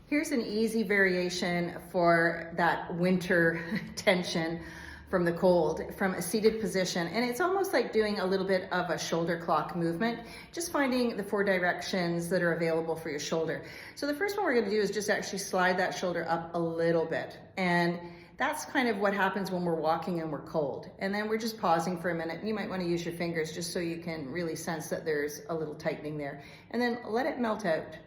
Here's an easy variation for that winter tension from the cold, from a seated position. And it's almost like doing a little bit of a shoulder clock movement, just finding the 4 directions that are available for your shoulder. So the first one we're gonna do is just actually slide that shoulder up a little bit. And that's kind of what happens when we're walking and we're cold. And then we're just pausing for a minute. You might want to use your fingers just so you can really sense that there's a little tightening there. And then let it melt out.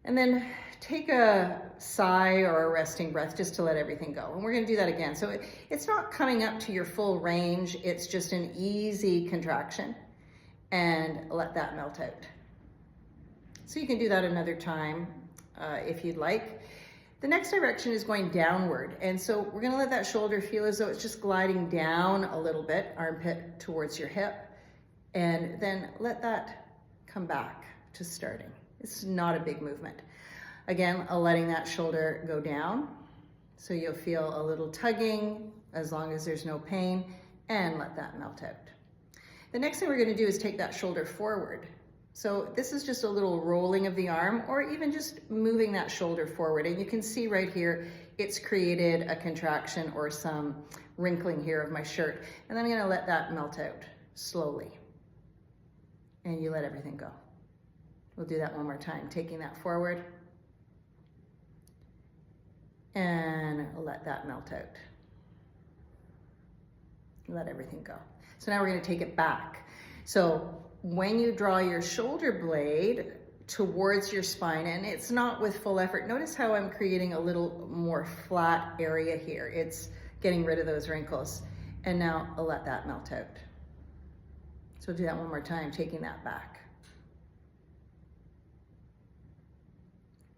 And then take a sigh or a resting breath just to let everything go. And we're gonna do that again. So it's not coming up to your full range, it's just an easy contraction. And let that melt out. So you can do that another time if you'd like. The next direction is going downward. And so we're gonna let that shoulder feel as though it's just gliding down a little bit, armpit towards your hip. And then let that come back to starting. It's not a big movement. Again, letting that shoulder go down. So you'll feel a little tugging as long as there's no pain, and let that melt out. The next thing we're gonna do is take that shoulder forward. So this is just a little rolling of the arm, or even just moving that shoulder forward. And you can see right here, it's created a contraction or some wrinkling here of my shirt. And then I'm gonna let that melt out slowly. And you let everything go. We'll do that one more time, taking that forward. And let that melt out. Let everything go. So now we're gonna take it back. So when you draw your shoulder blade towards your spine, and it's not with full effort, notice how I'm creating a little more flat area here. It's getting rid of those wrinkles. And now I'll let that melt out. So do that one more time, taking that back.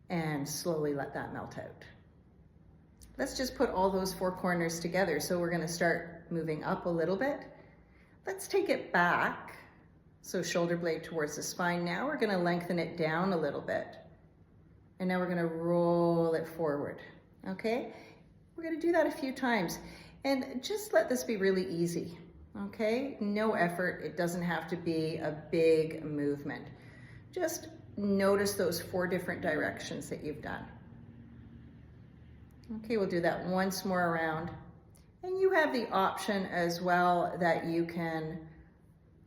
And slowly let that melt out. Let's just put all those 4 corners together. So we're gonna start moving up a little bit. Let's take it back. So shoulder blade towards the spine. Now we're gonna lengthen it down a little bit. And now we're gonna roll it forward, okay? We're gonna do that a few times. And just let this be really easy, okay? No effort, it doesn't have to be a big movement. Just notice those 4 different directions that you've done. Okay, we'll do that once more around. And you have the option as well that you can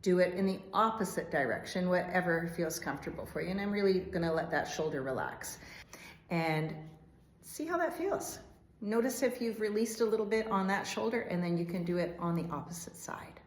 do it in the opposite direction, whatever feels comfortable for you. And I'm really gonna let that shoulder relax. And see how that feels. Notice if you've released a little bit on that shoulder, and then you can do it on the opposite side.